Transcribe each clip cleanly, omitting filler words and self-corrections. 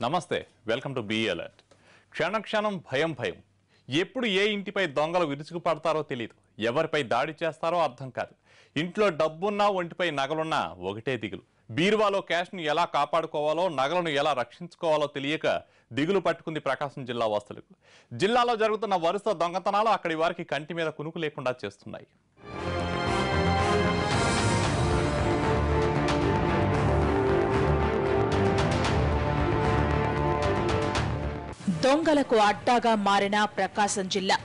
నమస్తే, welcome to be alert. క్షణక్షణం భయం భయం. ఎప్పుడు ఏ ఇంటిపై దొంగలు విరుచుకు పడతారో తెలియదు. ఎవరిపై దాడి చేస్తారో అర్థం కాదు. ఇంట్లో డబ్బున్నా ఒంటిపై నగలున్నా ఒకటే దిగులు. బీరువాలో క్యాష్ను ఎలా కాపాడుకోవాలో, నగలను ఎలా రక్షించుకోవాలో తెలియక దిగులు పట్టుకుంది ప్రకాశం జిల్లా వాసులకు. జిల్లాలో జరుగుతున్న వరుస దొంగతనాలు అక్కడి వారికి కంటి మీద కునుకు లేకుండా చేస్తున్నాయి. దొంగలకు అడ్డాగా మారిన ప్రకాశం జిల్లా.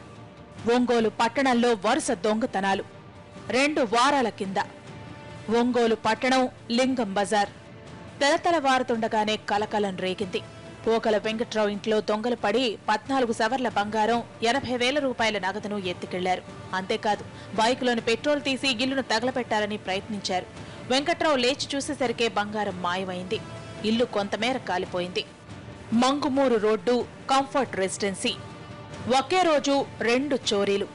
ఒంగోలు పట్టణంలో వరుస దొంగతనాలు 2 వారాల కింద. ఒంగోలు పట్టణం లింగం బజార్ తెలతెలవారుతుండగానే కలకలం రేగింది. పోకల వెంకట్రావు ఇంట్లో దొంగలు పడి 14 సవర్ల బంగారం, 80,000 రూపాయల నగదును ఎత్తుకెళ్లారు. అంతేకాదు, బైకులోని పెట్రోల్ తీసి ఇల్లును తగలపెట్టాలని ప్రయత్నించారు. వెంకట్రావు లేచి చూసేసరికే బంగారం మాయమైంది. ఇల్లు కొంతమేర కాలిపోయింది. మంగుమూరు రోడ్డు కంఫర్ట్ రెసిడెన్సీ. ఒకే రోజు 2 చోరీలు.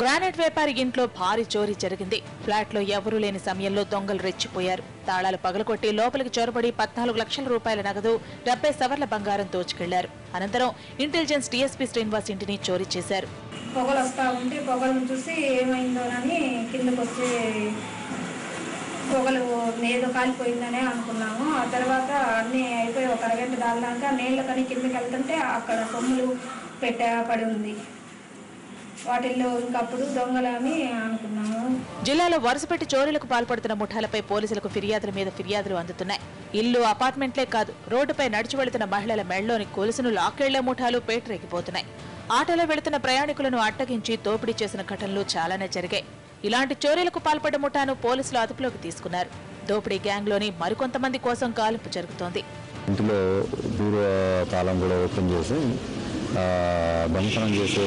గ్రానైట్ వ్యాపారి ఇంట్లో భారీ చోరీ జరిగింది. ఫ్లాట్లో ఎవరూ లేని సమయంలో దొంగలు రెచ్చిపోయారు. తాళాలు పగలకొట్టి లోపలికి చొరబడి 14 లక్షల రూపాయల నగదు, 70 సవర్ల బంగారం దోచుకెళ్లారు. అనంతరం ఇంటెలిజెన్స్ డీఎస్పీ శ్రీనివాస్ ఇంటిని చోరీ చేశారు. పొగలు వస్తా ఉంటే పొగలను చూసి ఏమైందోనని కిందకు వచ్చి పొగలు ఏదో కాలిపోయిందనే అనుకున్నాము. ఆ తర్వాత అన్నీ అయిపోయి ఒక అరగంట దాకా నీళ్ళకని కిందకి వెళ్తుంటే అక్కడ సొమ్ములు పడి ఉంది. వాటిల్లో ఇంకప్పుడు దొంగలని అనుకున్నాము. జిల్లాలో వరుసపెట్టి చోరీలకు పాల్పడుతున్న ముఠాలపై పోలీసులకు ఫిర్యాదుల మీద ఫిర్యాదులు అందుతున్నాయి. ఇల్లు, అపార్ట్మెంట్లే కాదు, రోడ్డుపై నడిచి వెళుతున్న మహిళల మెడలోని గొలుసును లాక్కెళ్లే ముఠాలు పేటరేగిపోతున్నాయి. ఆటోలో వెళుతున్న ప్రయాణికులను అట్టగించి దోపిడీ చేసిన ఘటనలు చాలానే జరిగాయి. ఇలాంటి చోరీలకు పాల్పడ్డ ముఠాను పోలీసులు అదుపులోకి తీసుకున్నారు. దోపిడీ గ్యాంగ్లోని మరికొంతమంది కోసం గాలింపు జరుగుతోంది. ఇంటిలో బీరువా తాళం కూడా ఓపెన్ చేసి దొంగతనం చేసే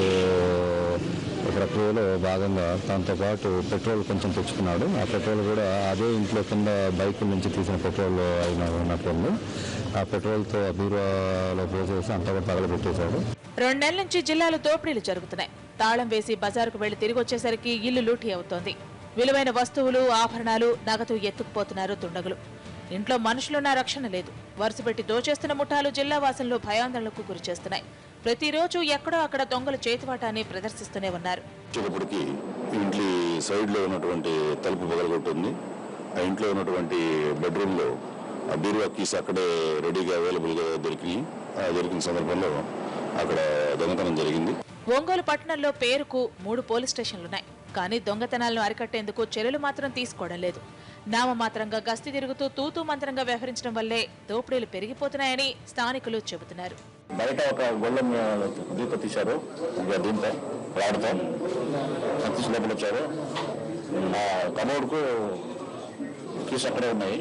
ప్రక్రియలో భాగంగా తనతో పాటు పెట్రోల్ కొంచెం తెచ్చుకున్నాడు. ఆ పెట్రోల్ కూడా అదే ఇంట్లో కింద బైక్ నుంచి తీసిన పెట్రోల్ ఉన్నట్టుంది. ఆ పెట్రోల్తో బీరువాలో పోసేసి అంతా కూడా తగలబెట్టేశాడు. 2 నెలల నుంచి జిల్లాలో దోపిడీలు జరుగుతున్నాయి. తాళం వేసి బజారుకు వెళ్లి తిరిగి వచ్చేసరికి ఇల్లు లూటీ అవుతోంది. విలువైన వస్తువులు, ఆభరణాలు, నగదు ఎత్తుకుపోతున్నారు దుండగులు. ఇంట్లో మనుషులున్న రక్షణ లేదు. వరుసపెట్టి దోచేస్తున్న ముఠాలు జిల్లా వాసులను భయాందోళనకు గురిచేస్తున్నాయి. ప్రతిరోజు ఎక్కడో అక్కడ దొంగలు చేతివాటాన్ని ప్రదర్శిస్తూనే ఉన్నారు. ఇంటి సైడ్ లో ఉన్నటువంటి తలుపు పగలగొట్టింది. ఆ ఇంట్లో ఉన్నటువంటి బెడ్రూమ్ లో ఆ బీరువా కీస్ అక్కడే రెడీగా అవైలబుల్ గా దొరికిన సందర్భంలో అక్కడ దొంగతనం జరిగింది. ఒంగోలు పట్టణంలో పేరుకు 3 పోలీస్ స్టేషన్లున్నాయి. కానీ దొంగతనాలను అరికట్టేందుకు చర్యలు మాత్రం తీసుకోవడం లేదు. నామమాత్రంగా గస్తీ తిరుగుతూ తూతూ మంత్రంగా వ్యవహరించడం వల్లే దోపిడీలు పెరిగిపోతున్నాయని స్థానికులు చెబుతున్నారు. బయట ఒక గొల్లం దీప తీశారు. దీంతో రాడుతో తీసి లోపల వచ్చారు. కమోడ్కు కీస్ అక్కడే ఉన్నాయి,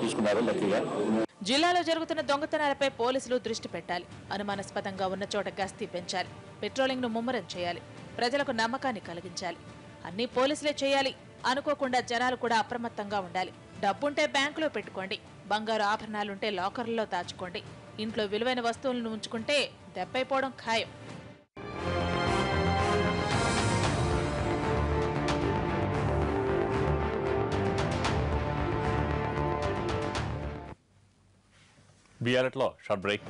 తీసుకున్నారు లక్కీగా. జిల్లాలో జరుగుతున్న దొంగతనాలపై పోలీసులు దృష్టి పెట్టాలి. అనుమానాస్పదంగా ఉన్న చోట గస్తీ పెంచాలి. పెట్రోలింగ్ ను ముమ్మరం చేయాలి. ప్రజలకు నమ్మకాన్ని కలిగించాలి. అన్ని పోలీసులే చేయాలి. అనుకోకుండా జనాలు కూడా అప్రమత్తంగా ఉండాలి. డబ్బుంటే బ్యాంకులో పెట్టుకోండి. బంగారు ఆభరణాలుంటే లాకర్లలో దాచుకోండి. ఇంట్లో విలువైన వస్తువులను ఉంచుకుంటే దెబ్బైపోవడం ఖాయం. బీ అలర్ట్లో షార్ట్ బ్రేక్.